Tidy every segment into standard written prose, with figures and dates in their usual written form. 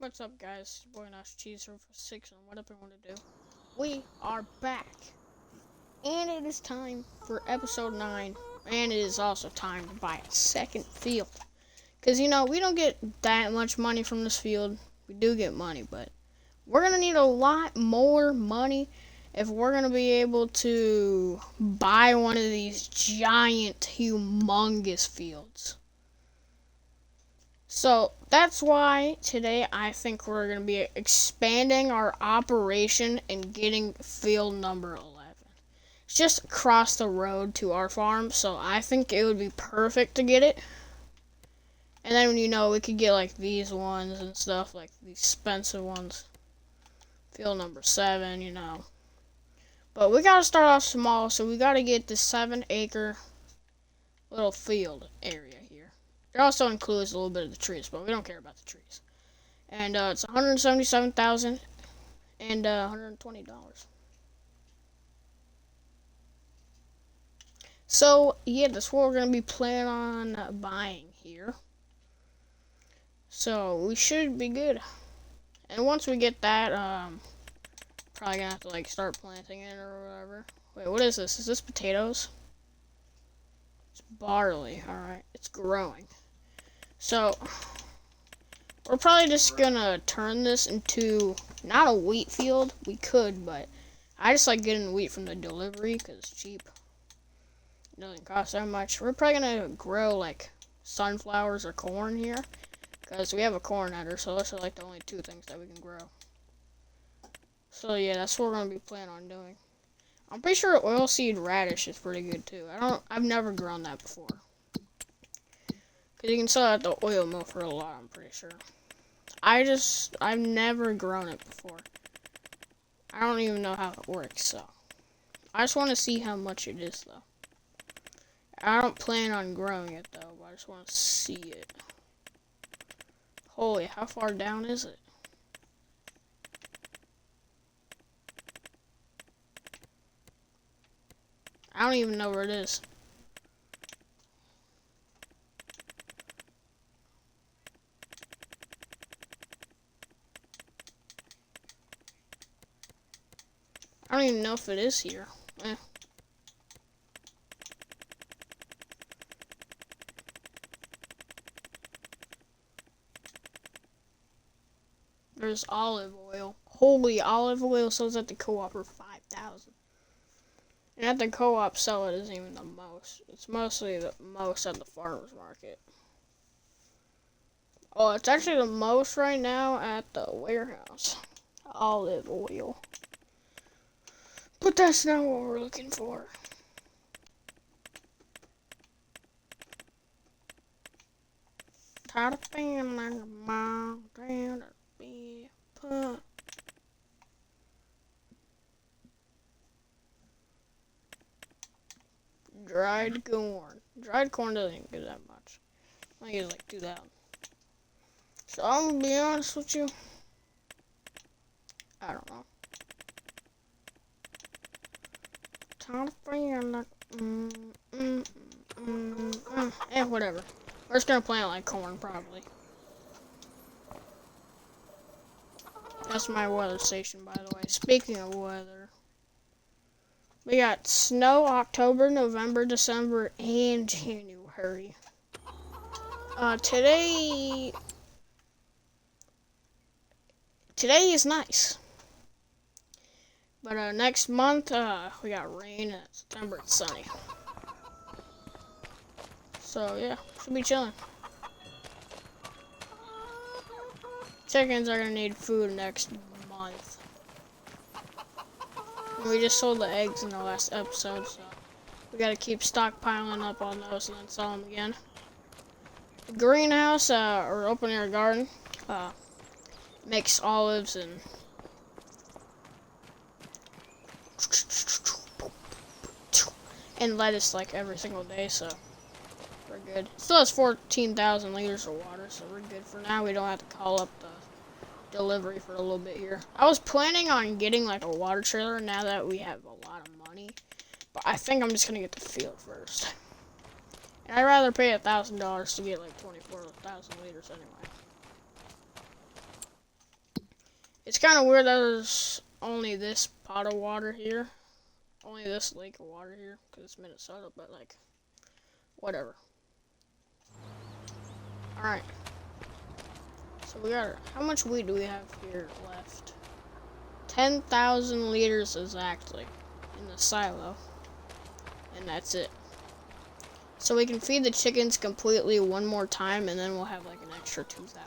What's up, guys? It's your boy Nash Cheese here for 6 and what up I want to do. We are back, and it is time for episode 9, and it is also time to buy a second field. Because, we don't get that much money from this field. We do get money, but we're going to need a lot more money if we're going to be able to buy one of these giant, humongous fields. So that's why today I think we're going to be expanding our operation and getting field number 11. It's just across the road to our farm, so I think it would be perfect to get it. And then, we could get like these ones and stuff, like these expensive ones. Field number 7, But we got to start off small, so we got to get the 7-acre little field area. It also includes a little bit of the trees, but we don't care about the trees. And it's $177,000 and $120. So yeah, that's what we're gonna be planning on buying here. So we should be good. And once we get that, probably gonna have to start planting it or whatever. Wait, what is this? Is this potatoes? It's barley. All right, it's growing. So, we're probably just gonna turn this into, not a wheat field. We could, but I just like getting wheat from the delivery because it's cheap. It doesn't cost that much. We're probably gonna grow like sunflowers or corn here because we have a corn header, so those are like the only two things that we can grow. So yeah, that's what we're gonna be planning on doing. I'm pretty sure oilseed radish is pretty good too. I've never grown that before. You can sell it at the oil mill for a lot, I'm pretty sure. I've never grown it before. I don't even know how it works, so. I just want to see how much it is, though. I don't plan on growing it, though, but I just want to see it. Holy, how far down is it? I don't even know where it is. I don't even know if it is here. There's olive oil. Holy, olive oil sells at the co-op for $5,000. And at the co-op sell it isn't even the most. It's mostly the most at the farmer's market. Oh, it's actually the most right now at the warehouse. Olive oil. But that's not what we're looking for. Tired of feeling like a mom, tired of being put. Dried corn. Dried corn doesn't get that much. I think it's like 2,000. So I'm gonna be honest with you. I don't know. Tired of feeling like whatever. We're just gonna plant like corn probably. That's my weather station, by the way. Speaking of weather, we got snow October, November, December, and January. Today is nice. But next month, we got rain, and September it's sunny. So yeah, should be chilling. Chickens are gonna need food next month. We just sold the eggs in the last episode, so we gotta keep stockpiling up on those and then sell them again. The greenhouse, or open air garden, makes olives and lettuce like every single day, so we're good. It still has 14,000 liters of water, so we're good for now. We don't have to call up the delivery for a little bit here. I was planning on getting like a water trailer now that we have a lot of money, but I think I'm just gonna get the field first. And I'd rather pay $1,000 to get like 24,000 liters anyway. It's kind of weird that there's only this pot of water here. Only this lake of water here, because it's Minnesota, but like, whatever. Alright. So we got, how much wheat do we have here left? 10,000 liters exactly in the silo. And that's it. So we can feed the chickens completely one more time, and then we'll have like an extra 2,000.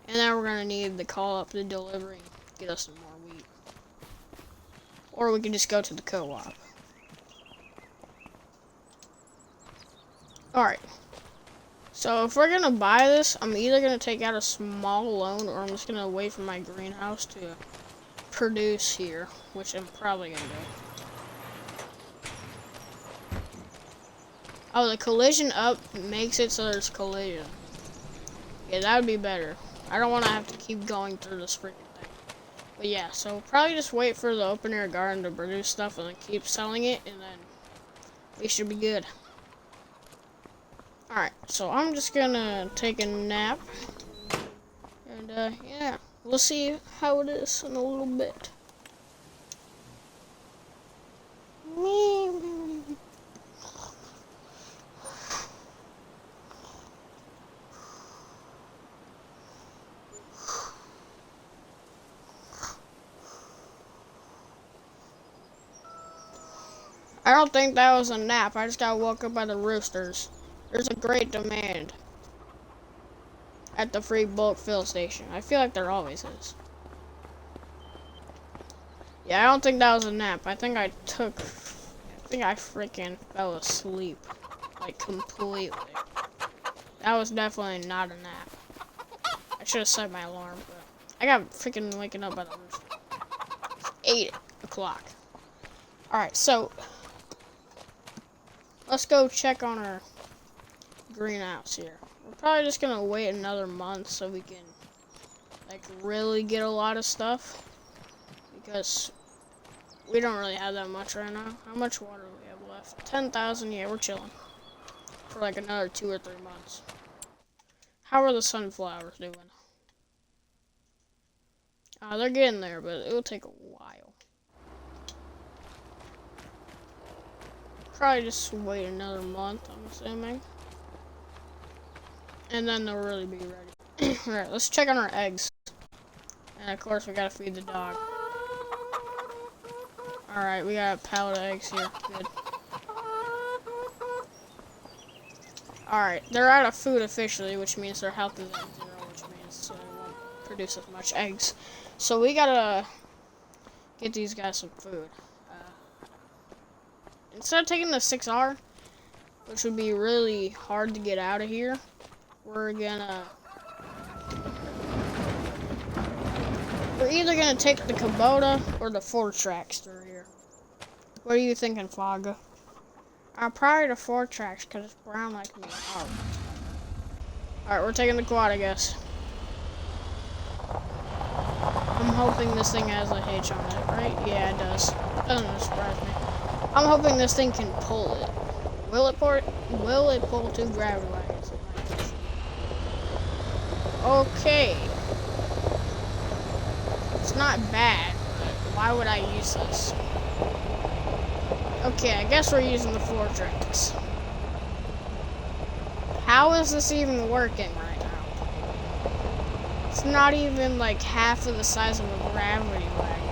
And then we're gonna need to call up the delivery and get us some more wheat. Or we can just go to the co-op. Alright. So if we're gonna buy this, I'm either gonna take out a small loan, or I'm just gonna wait for my greenhouse to produce here, which I'm probably gonna do. Oh, the collision up makes it so there's collision. Yeah, that would be better. I don't want to have to keep going through this freaking thing. But yeah, so probably just wait for the open air garden to produce stuff and then keep selling it, and then we should be good. Alright, so I'm just gonna take a nap. And yeah, we'll see how it is in a little bit. I don't think that was a nap. I just got woke up by the roosters. There's a great demand at the free bulk fill station. I feel like there always is. Yeah, I don't think that was a nap. I think I freaking fell asleep. Like, completely. That was definitely not a nap. I should have set my alarm, but I got freaking waking up by the rooster. It's 8 o'clock. Alright, so let's go check on our greenhouse here. We're probably just gonna wait another month so we can like really get a lot of stuff, because we don't really have that much right now. How much water do we have left? 10,000. Yeah, we're chilling for like another 2 or 3 months. How are the sunflowers doing? They're getting there, but it'll take a while. Probably just wait another month, I'm assuming. And then they'll really be ready. Alright, let's check on our eggs. And of course, we gotta feed the dog. Alright, we got a pallet of eggs here. Good. Alright, they're out of food officially, which means their health is at 0, which means they won't produce as much eggs. So we gotta get these guys some food. Instead of taking the 6R, which would be really hard to get out of here, we're either gonna take the Kubota or the 4-tracks through here. What are you thinking, Fogga? Probably the 4-tracks, because it's brown like me. Oh. Alright, we're taking the quad, I guess. I'm hoping this thing has a hitch on it, right? Yeah, it does. Doesn't surprise me. I'm hoping this thing can pull it. Will it pull 2 gravity wagons? Okay. It's not bad, but why would I use this? Okay, I guess we're using the 4-tracks. How is this even working right now? It's not even like half of the size of a gravity wagon.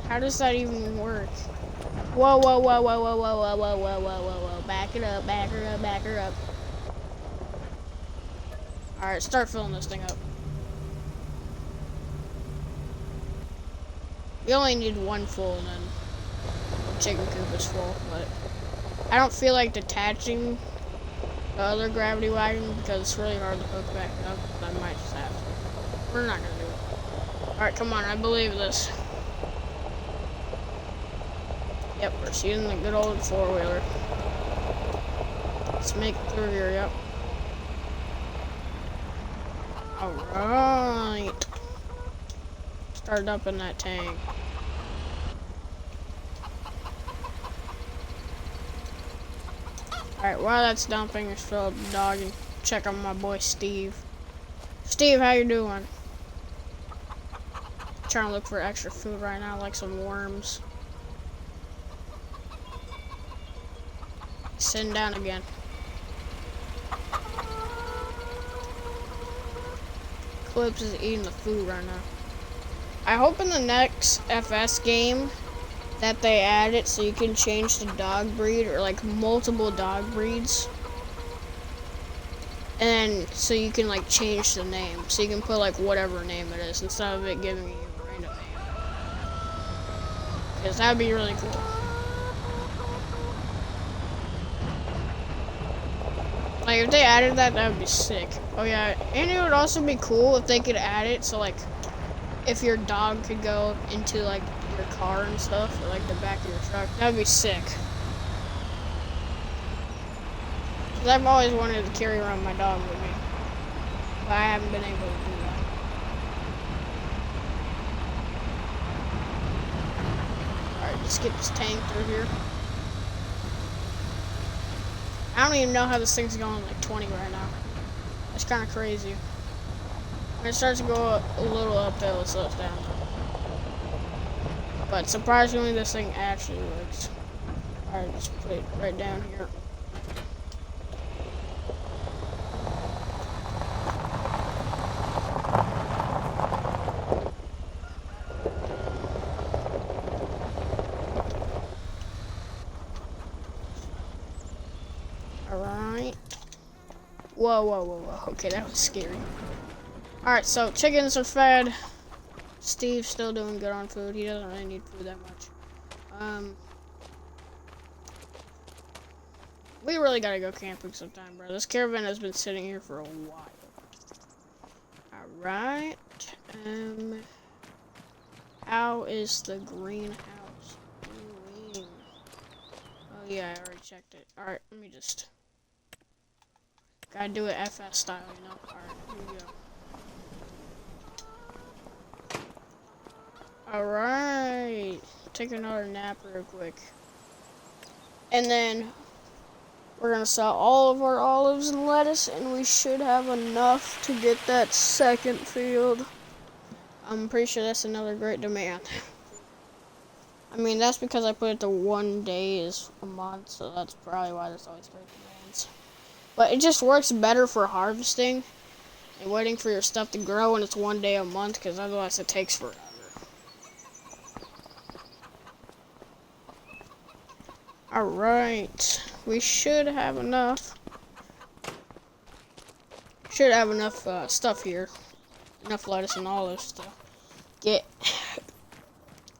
How does that even work? Whoa, whoa, whoa, whoa, whoa, whoa, whoa, whoa, whoa, whoa, whoa, whoa. Back it up, back her up, back her up. Alright, start filling this thing up. We only need 1 full, and then the chicken coop is full, but I don't feel like detaching the other gravity wagon because it's really hard to hook back up. I might just have to. We're not gonna do it. Alright, come on, I believe this. Yep, we're using the good old 4-wheeler. Let's make it through here, yep. Alright. Start up in that tank. Alright, while that's dumping, let's fill up the dog and check on my boy Steve. Steve, how you doing? Trying to look for extra food right now, like some worms. Sitting down again. Clips is eating the food right now. I hope in the next FS game that they add it so you can change the dog breed or like multiple dog breeds. And so you can like change the name. So you can put like whatever name it is instead of it giving you a random name. Because that would be really cool. Like if they added that, that would be sick. Oh yeah, and it would also be cool if they could add it so like if your dog could go into like your car and stuff, or like the back of your truck, that would be sick. Cause I've always wanted to carry around my dog with me, but I haven't been able to do that. Alright, let's get this tank through here. I don't even know how this thing's going like 20 right now. It's kind of crazy. When it starts to go a little uphill, it slows down. But surprisingly, this thing actually works. Alright, let's put it right down here. Alright. Whoa, whoa, whoa, whoa. Okay, that was scary. Alright, so chickens are fed. Steve's still doing good on food. He doesn't really need food that much. We really gotta go camping sometime, bro. This caravan has been sitting here for a while. Alright. How is the greenhouse doing? Oh yeah, I already checked it. Alright, let me just... Gotta do it FS style, you know? Alright, here we go. Alright. Take another nap real quick. And then we're gonna sell all of our olives and lettuce, and we should have enough to get that second field. I'm pretty sure that's another great demand. I mean, that's because I put it to 1 day is a month, so that's probably why there's always great demands. But it just works better for harvesting and waiting for your stuff to grow when it's 1 day a month, because otherwise it takes forever. Alright, we should have enough. Should have enough stuff here. Enough lettuce and olives to get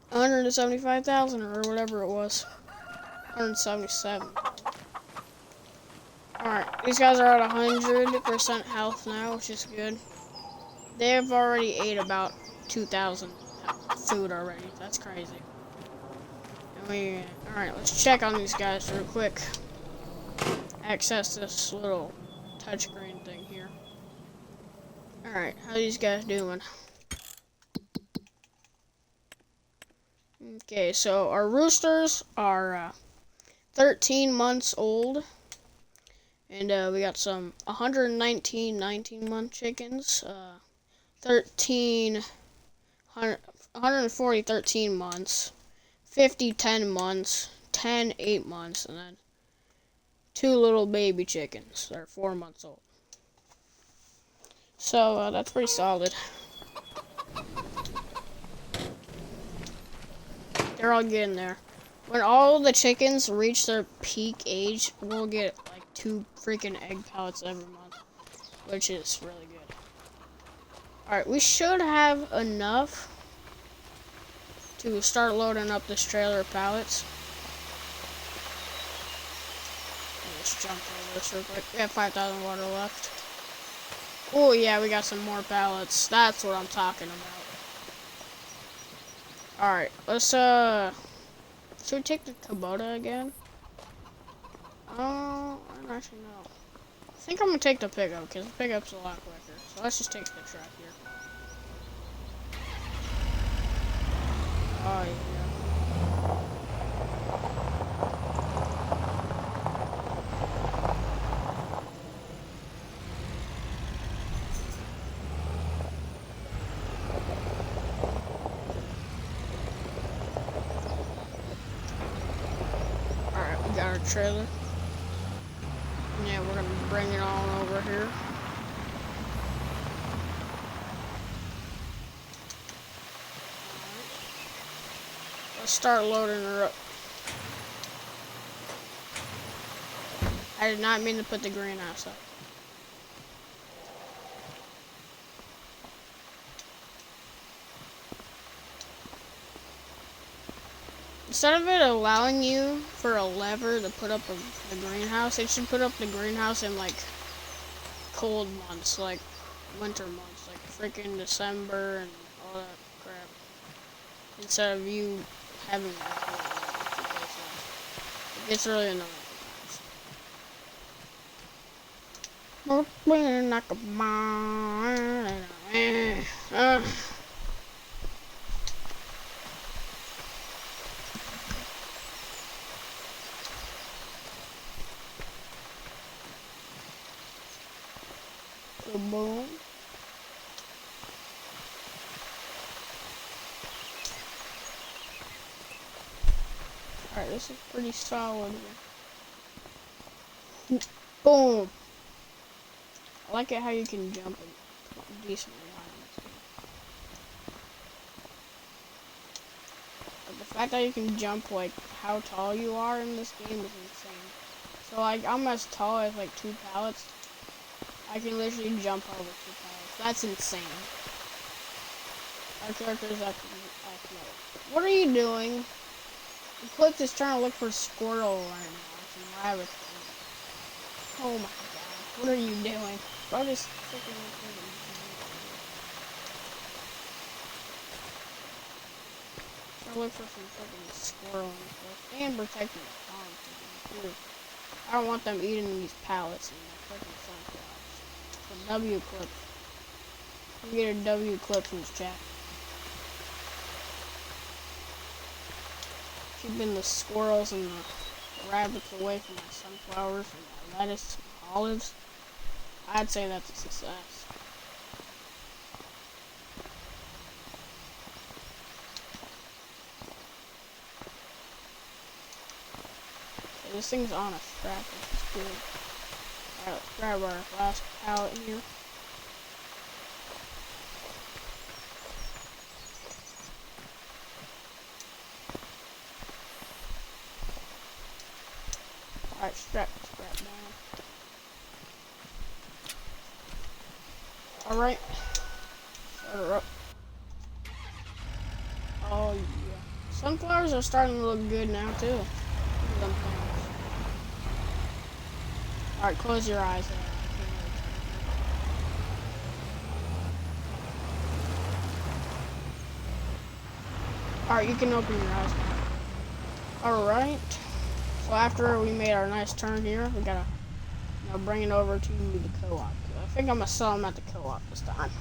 175,000 or whatever it was. 177. Alright, these guys are at 100% health now, which is good. They have already ate about 2,000 food already. That's crazy. Alright, let's check on these guys real quick. Access this little touchscreen thing here. Alright, how these guys doing? Okay, so our roosters are 13 months old. And we got some 119 19-month chickens. 140 13 months. 50 10 months. 10 8 months. And then 2 little baby chickens that are 4 months old. So that's pretty solid. They're all getting there. When all the chickens reach their peak age, we'll get like 2 freaking egg pellets every month, which is really good. Alright, we should have enough to start loading up this trailer of pallets. Let's jump over this real quick. We have 5,000 water left. Oh yeah, we got some more pallets. That's what I'm talking about. Alright, let's should we take the Kubota again? I don't actually know. I think I'm gonna take the pickup because the pickup's a lot quicker. So let's just take the truck here. Oh yeah. trailer. Yeah, we're gonna bring it on over here. Let's start loading her up. I did not mean to put the greenhouse up. Instead of it allowing you for a lever to put up a greenhouse, it should put up the greenhouse in like cold months, like winter months, like freaking December and all that crap. Instead of you having it gets really annoying sometimes. Boom. Alright, this is pretty solid here. Boom. I like it how you can jump in decently high. But the fact that you can jump like how tall you are in this game is insane. So like I'm as tall as like 2 pallets. I can literally jump over 2 pallets. That's insane. Our character is acting mode. What are you doing? Eclipse is trying to look for squirrel right now. Some rabbits. Oh my god. What are you doing? Bro, just freaking trying to look for some freaking squirrel and stuff. And protecting the farm too. I don't want them eating these pallets and my freaking sunflowers. So W clip. We get a W clip in this chat. Keeping the squirrels and the rabbits away from my sunflowers and my lettuce and olives. I'd say that's a success. Okay, this thing's on a strap, which is good. Alright, let's grab our last pallet here. Alright, strap down. Alright. Start her up. Oh yeah. Sunflowers are starting to look good now too. Look at them things. Alright, close your eyes. Alright, you can open your eyes now. Alright. So after we made our nice turn here, we gotta bring it over to the co-op. I think I'm gonna sell them at the co-op this time.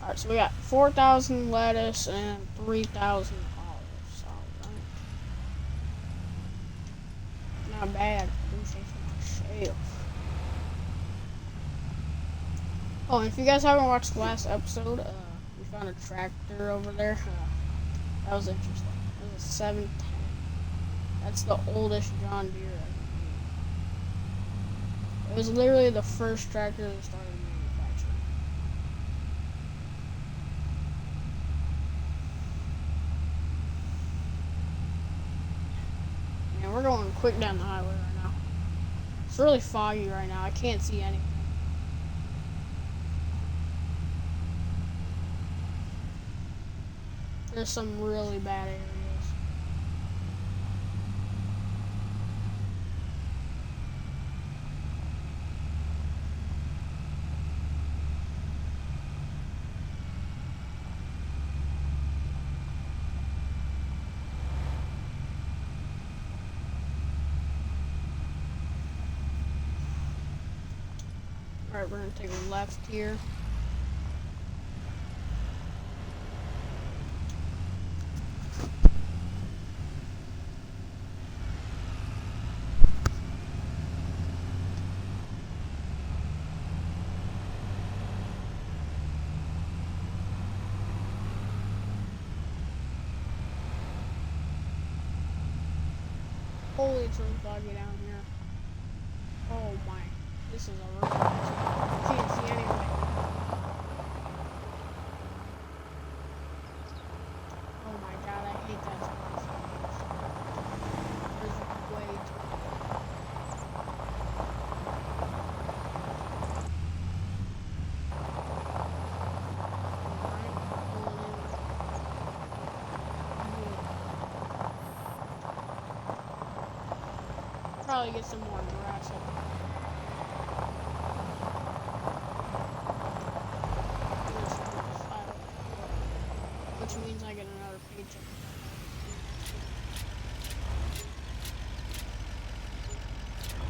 Alright, so we got 4,000 lettuce and 3,000 olives. Alright. Not bad. Oh, and if you guys haven't watched the last episode, we found a tractor over there. That was interesting. It was a 710. That's the oldest John Deere ever made. It was literally the first tractor that started manufacturing. Man, we're going quick down the highway right now. It's really foggy right now. I can't see anything. There's some really bad areas. Alright, we're gonna take a left here. Holy, it's really foggy down here. Oh my. This is a really bad. Can't see anything. Oh my god, I hate that spot so much. There's way too probably get some more grass up there. Which means I get another paycheck.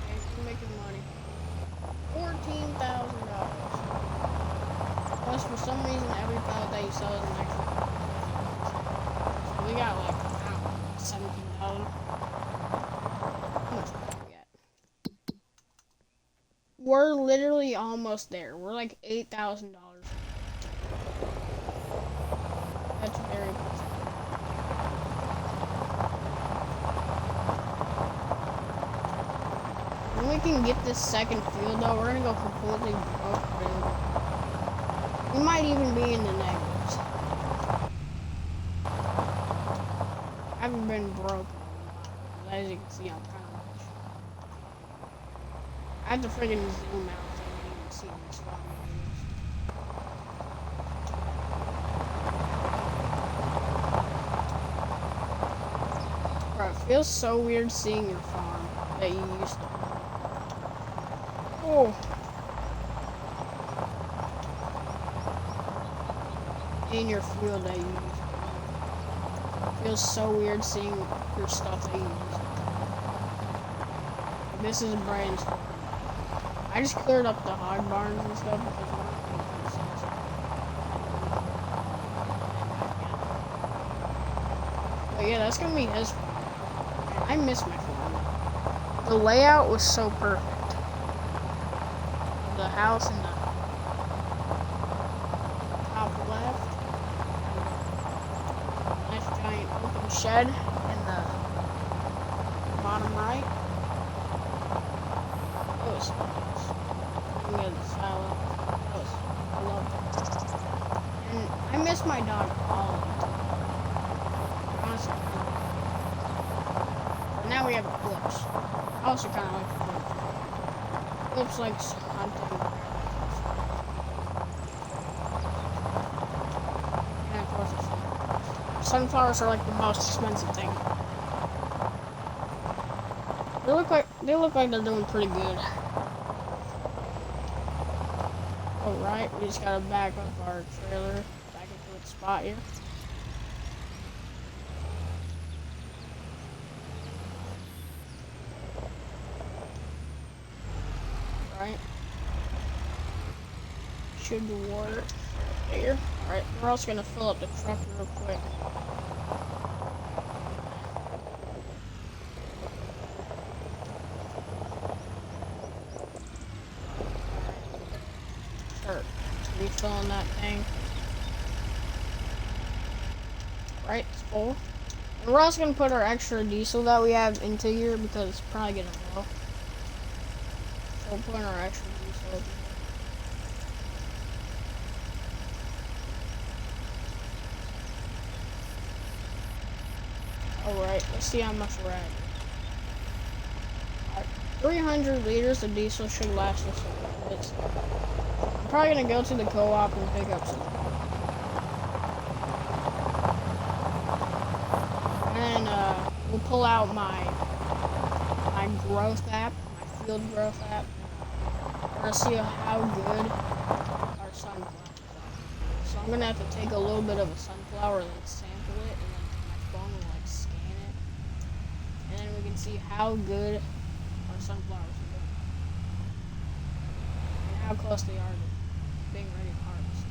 Okay, we're making money. $14,000. Plus, for some reason, every pallet that you sell is an extra. So we got like, I don't know, 17,000. How much money we got? We're literally almost there. We're like $8,000. That's very good. When we can get this second field though, we're gonna go completely broke. We might even be in the negatives. I haven't been broke in a while. As you can see, I'm kind of rich. I have to friggin' zoom out so I can even see this farm videos. Bro, it feels so weird seeing your farm that you used to. Oh. In your field that you used to. It feels so weird seeing your stuff that you used to. This is Brian's farm. I just cleared up the hog barns and stuff because we're not going to sense. But yeah, that's gonna be his farm. I miss my farm. The layout was so perfect. The house in the top left, nice giant open shed in the bottom right. It was nice. We had the silo. I loved it. And I miss my dog Ollie. Honestly. But now we have a Flips. I also kind of like Flips. Flips likes hunting. And of course the sunflowers. Sunflowers are like the most expensive thing. They look like they're doing pretty good. Alright, we just gotta back up our trailer back into its spot here. Right. Should be water here. Alright, we're also gonna fill up the truck real quick. Start refilling that thing. Right, it's full. And we're also gonna put our extra diesel that we have into here because it's probably getting low. So we're putting our extra diesel in here. Alright, let's see how much we're at. Alright, 300 liters of diesel should last us a little bit. I'm probably gonna go to the co-op and pick up some. And then we'll pull out my growth app, my field growth app. We're gonna see how good our sunflowers are. So I'm gonna have to take a little bit of a sunflower and sample it, and then my phone will like scan it, and then we can see how good our sunflowers are doing, and how close they are to being ready to harvest.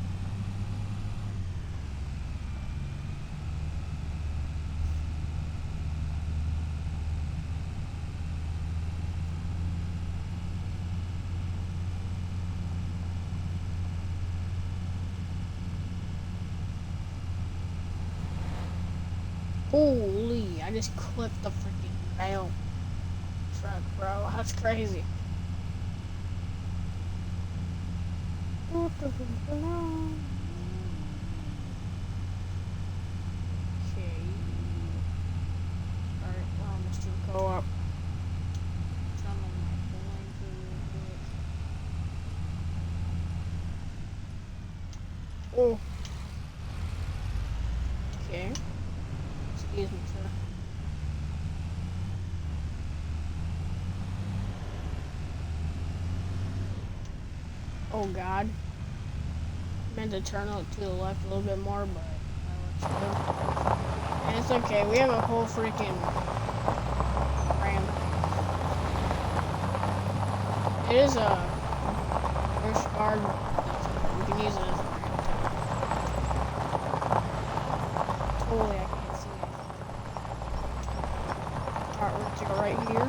Holy, I just clipped the freaking rail. truck, bro. That's crazy. Okay. Alright, we're almost to the co-op. Turn on my blinker real quick. Oh. Okay. Excuse me, sir. Oh God. Meant to turn it to the left a little bit more, but that looks good. And it's okay. We have a whole freaking ram. It is a push card. We can use it as a ram. Totally, I can't see it. Alright, we're gonna go right here.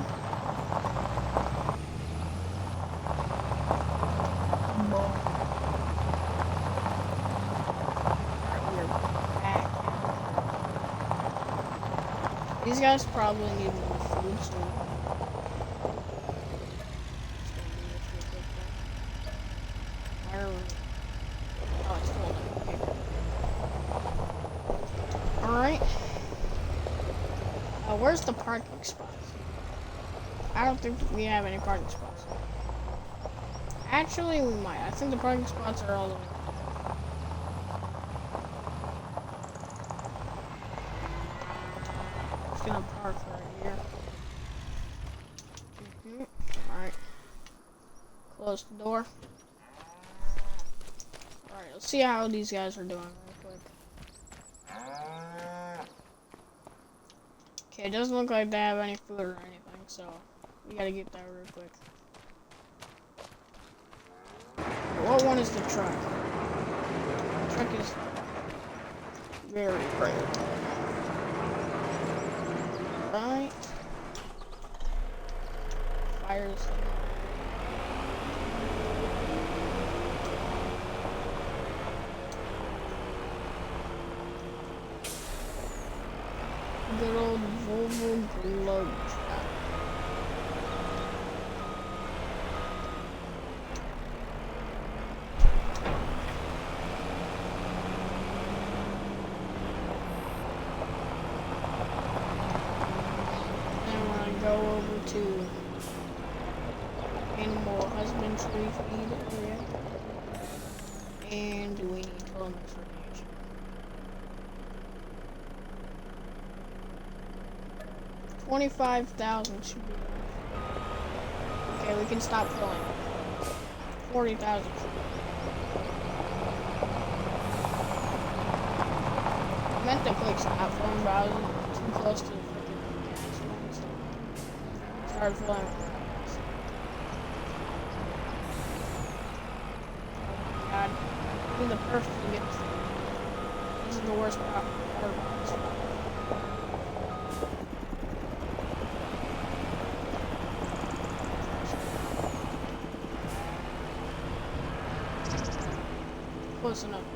These guys probably need more food, so where are we? Oh, it's full now. Okay. Alright. Where's the parking spots? I don't think we have any parking spots. Actually, we might. I think the parking spots are all the way. Just gonna park right here. Alright. Close the door. Alright, let's see how these guys are doing real quick. Okay, it doesn't look like they have any food or anything, so we gotta get that real quick. What one is the truck? The truck is very bright. Right. Fires. Good old Volvo globe trap. Go over to animal husbandry feed area, and we need telemetry radiation. $25,000 should be enough. Okay, we can stop filling. 40,000. I meant to click stop filling, but I was too close to the freaking gas one, so started filling. God, this is the perfect to get. This is the worst part. Close enough.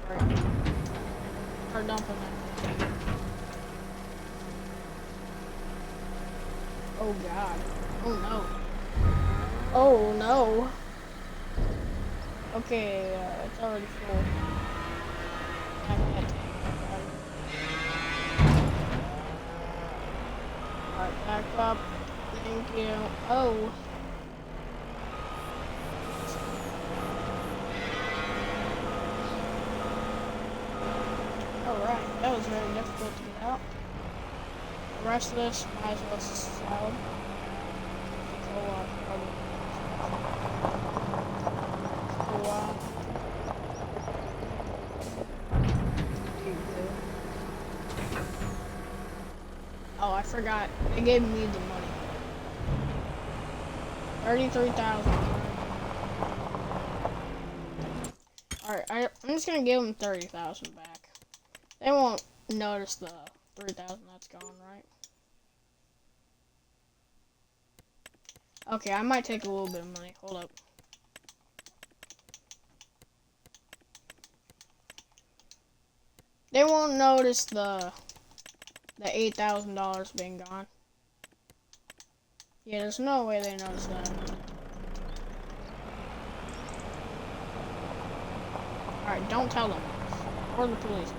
Alright. Start dumping it. Oh God. Oh no. Oh no. Okay, it's already full. Alright, back up. Thank you. Oh. Alright, that was very difficult to get out. The rest of this might as well salad. Oh, I forgot. They gave me the money. 33,000. Alright, I'm just gonna give them 30,000 back. They won't notice the 3,000 that's gone, right? Okay, I might take a little bit of money. Hold up. They won't notice the $8,000 being gone. Yeah, there's no way they noticed that. Alright, don't tell them. Or the police.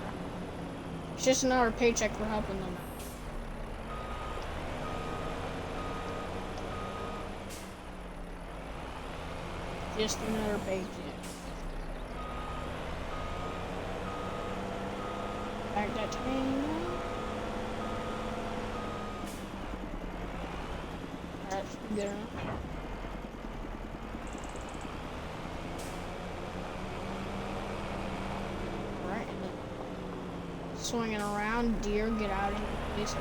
It's just another paycheck for helping them out. Just another paycheck. Back that train now. Alright, should be good enough. Alright, and then swinging around, deer, get out of here, please.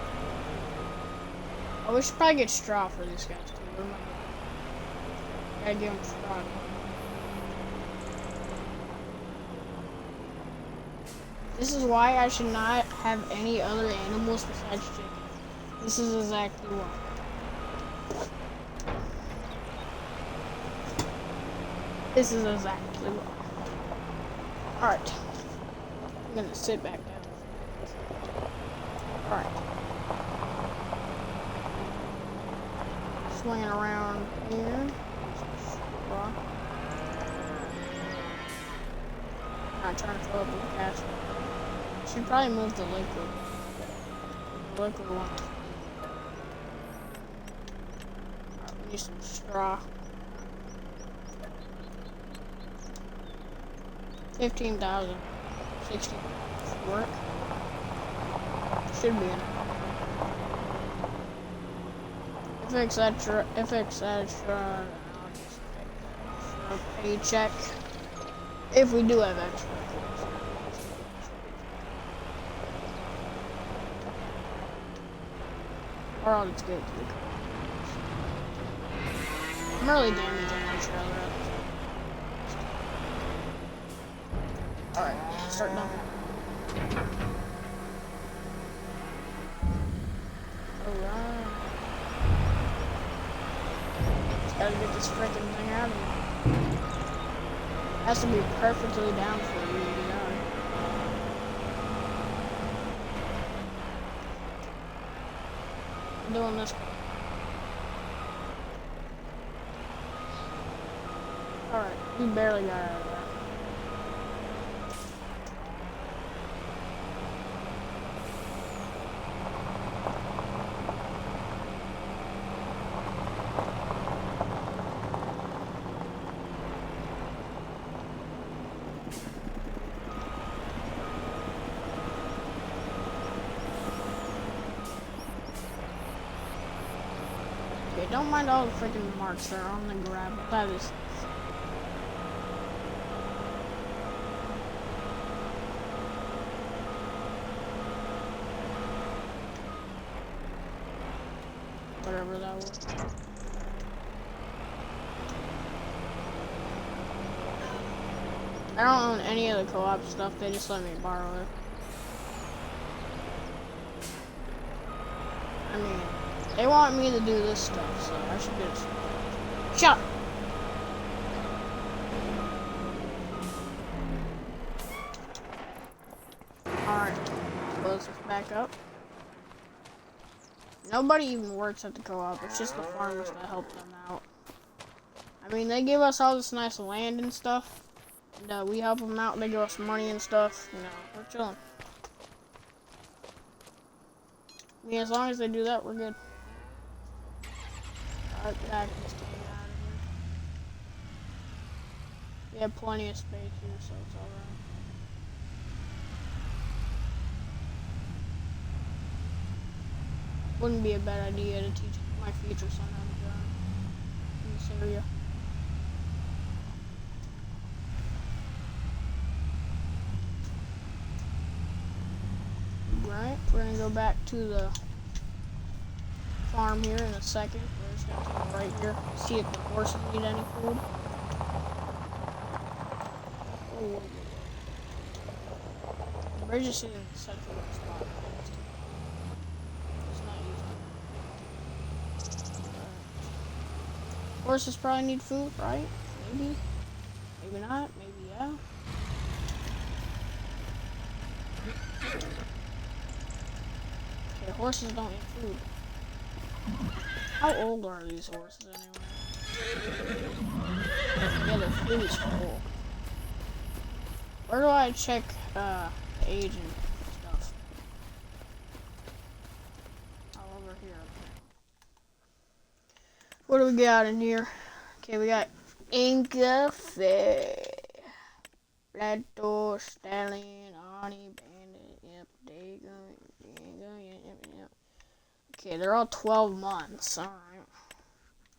Oh, we should probably get straw for these guys too. Remember, gotta give them straw. This is why I should not have any other animals besides chicken. This is exactly why. This is exactly why. Alright. I'm gonna sit back down. Alright. Swinging around here. Not trying to fill up with gas. Should probably move the liquid. The liquid one. Alright, we need some straw. 15,000. 60 work. Should be enough. If it's extra, I'll just take a paycheck. If we do have extra. Or I'll just get it to the car. I'm really damaging my trailer. Alright, start dumping. Alright. Just gotta get this freaking thing out of here. It has to be perfectly down for you to get out. I'm doing this. Alright, we barely got out of there. Okay, don't mind all the freaking marks that are on the gravel. That is. Whatever that was. I don't own any of the co-op stuff, they just let me borrow it. I mean, they want me to do this stuff, so I should just... Shut up! Alright, close this back up. Nobody even works at the co-op, it's just the farmers that help them out. I mean, they give us all this nice land and stuff, and we help them out, they give us money and stuff, you know, we're chilling. I mean, as long as they do that, we're good. Alright, back this thing out of here. We have plenty of space here, so it's alright. Wouldn't be a bad idea to teach my future son how to drive in this area. Right, we're gonna go back to the farm here in a second. We're just gonna take it right here. See if the horses need any food. Oh. The bridge is in such a good spot. It's not used to. Horses probably need food, right? Maybe. Maybe not. Maybe yeah. Okay, horses don't eat food. How old are these horses anyway? Yeah, their food is full. Where do I check age and stuff? Oh, over here. What do we got in here? Okay, we got Inca Fair, Plato, Stallion, Ani, Bandit, yep, Dago, yep. Okay, they're all 12 months, alright.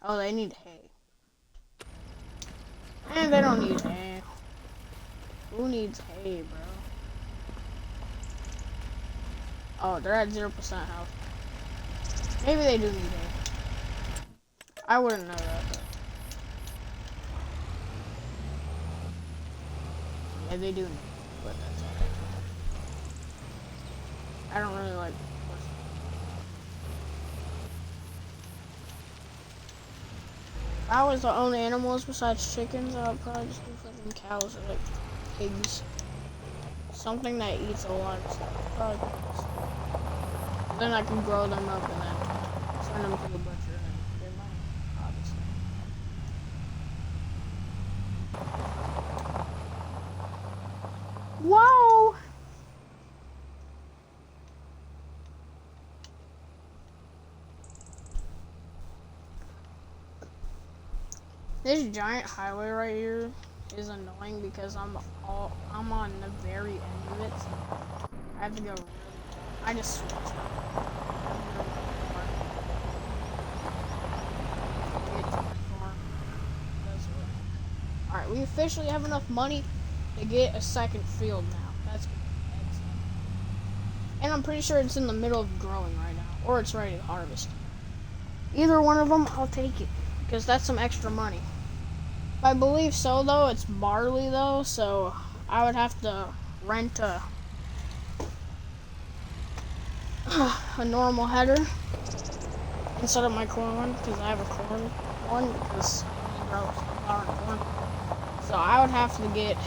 Oh, they need hay. And they don't need hay. Who needs hay, bro? Oh, they're at 0% health. Maybe they do need hay. I wouldn't know that, though. Yeah, they do need hay, but that's alright. I don't really like horses. If I was to own animals besides chickens, I would probably just do fucking cows or like pigs. Something that eats a lot of stuff. Probably pigs. Then I can grow them up and then send them to the butcher and get money, obviously. Whoa! This giant highway right here is annoying because I'm on the very end of it. So I have to go really. I just switched. Alright, we officially have enough money to get a second field now. That's excellent. And I'm pretty sure it's in the middle of growing right now. Or it's ready to harvest. Either one of them, I'll take it. Because that's some extra money. I believe so, though. It's barley, though. So I would have to rent a normal header instead of my corn one. Because I have a corn one. Because I only grow corn. So I would have to get a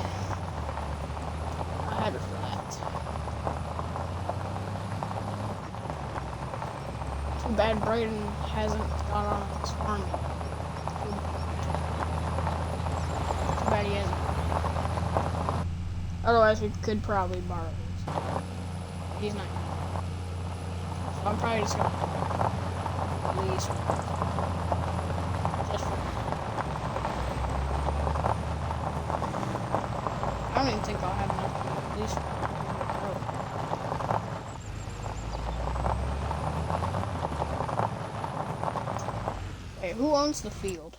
header for that. Too bad Brayden hasn't got on his farm yet. Too bad he hasn't. Otherwise, we could probably borrow his. He's not. So I'm probably just gonna lease one. Just for now. I don't even think I'll have enough to lease one. Okay, who owns the field?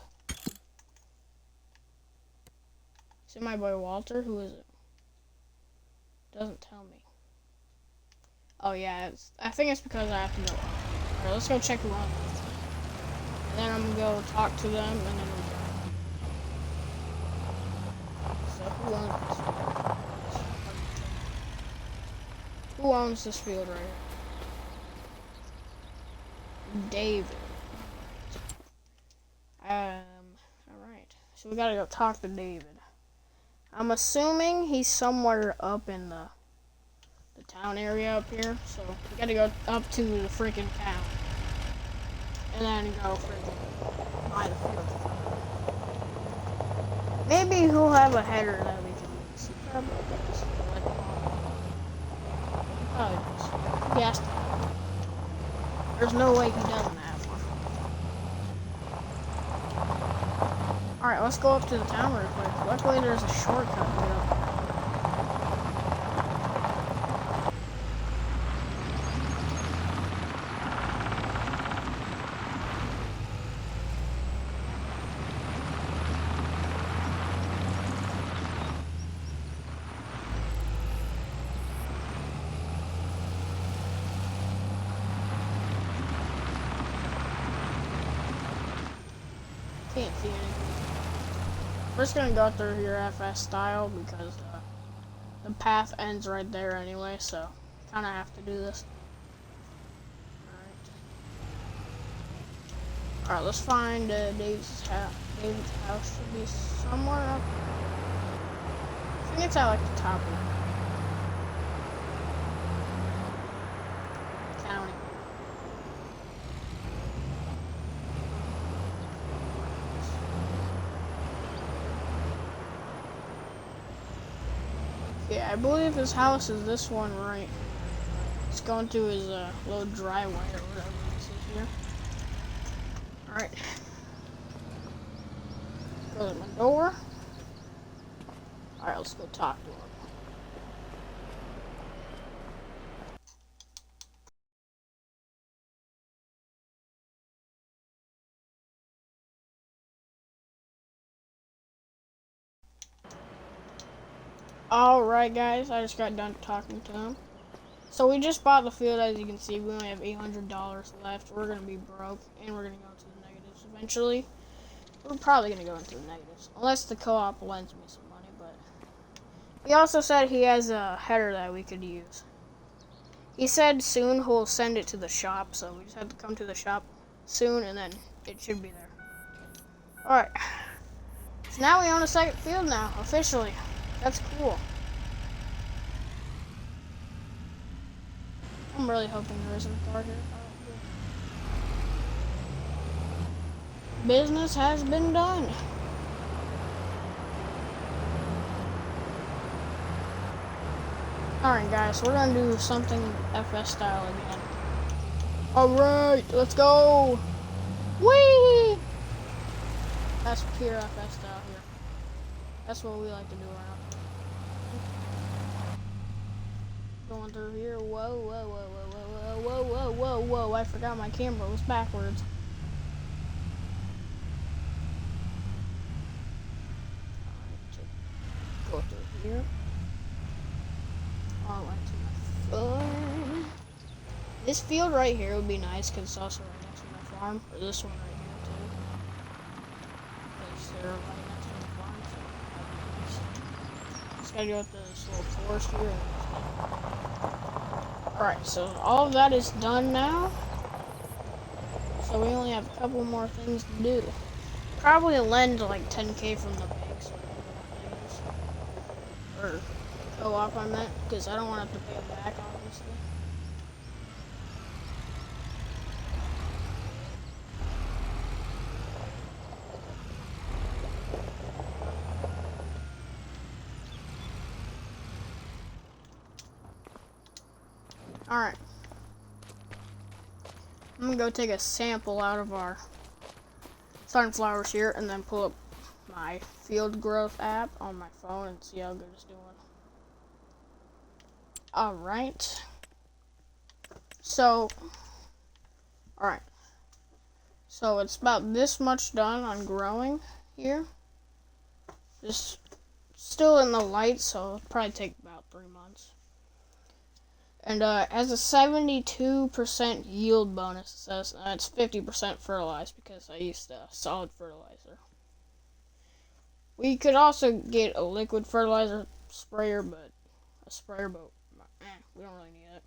Is it my boy Walter? Who is it? Doesn't tell me. Oh yeah, I think it's because I have to go. Alright, let's go check who owns it. And then I'm gonna go talk to them, and then we'll go. So who owns this field? Who owns this field right here? David. Alright. So we gotta go talk to David. I'm assuming he's somewhere up in the town area up here. So we gotta go up to the freaking town. And then go freaking buy the field. Maybe he'll have a header that we can use. He probably does. Probably does. He has to. There's no way he doesn't have one. Alright, let's go up to the town real quick. Luckily there's a shortcut to get up there. Can't see anything. We're just gonna go through here FS style because the path ends right there anyway, so kinda have to do this. Alright, let's find David's house. David's house should be somewhere up. I think it's at like the top of the county. Yeah, I believe his house is this one right. It's going through his little driveway or whatever this is here. Alright. Go to my door. Alright, let's go talk to him. Alright guys, I just got done talking to him. So we just bought the field, as you can see. We only have $800 left. We're going to be broke, and we're going to go into the negatives eventually. We're probably going to go into the negatives, unless the co-op lends me some money, but... He also said he has a header that we could use. He said soon he'll send it to the shop, so we just have to come to the shop soon, and then it should be there. Alright. So now we own a second field now, officially. That's cool. I'm really hoping there isn't a car here. Business has been done. Alright guys, we're gonna do something FS style again. Alright, let's go! Whee! That's pure FS style here. That's what we like to do around. Going through here. Whoa, whoa, whoa, whoa, whoa, whoa, whoa, whoa, whoa. I forgot my camera was backwards. Go through here. All right to my farm. This field right here would be nice because it's also right next to my farm. Or this one right here too. Because they're right next to my farm. So just gotta go with this little forest here. Alright, so all of that is done now. So we only have a couple more things to do. Probably lend like 10K from the bank so I can or co-op I meant, because I don't want to have to pay them back, obviously. Alright. I'm gonna go take a sample out of our sunflowers here and then pull up my field growth app on my phone and see how good it's doing. Alright. So, alright. So it's about this much done on growing here. Just still in the light, so it'll probably take about 3 months. And has a 72% yield bonus. It says it's 50% fertilized because I used a solid fertilizer. We could also get a liquid fertilizer sprayer, but a sprayer boat, we don't really need it.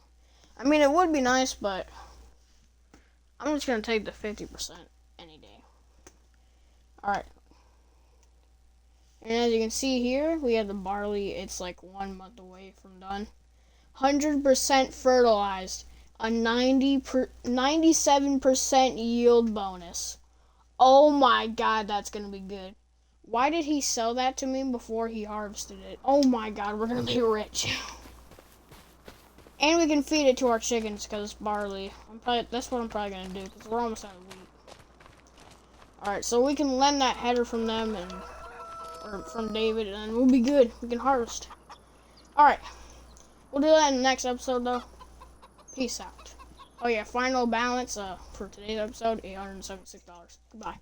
I mean, it would be nice, but I'm just gonna take the 50% any day. Alright. And as you can see here, we have the barley. It's like 1 month away from done. 100% fertilized. A 97% yield bonus. Oh my god, that's gonna be good. Why did he sell that to me before he harvested it? Oh my god, we're gonna be rich. And we can feed it to our chickens because it's barley. That's what I'm probably gonna do because we're almost out of wheat. Alright, so we can lend that header from them or from David, and we'll be good. We can harvest. Alright. We'll do that in the next episode, though. Peace out. Oh, yeah, final balance for today's episode, $876. Goodbye.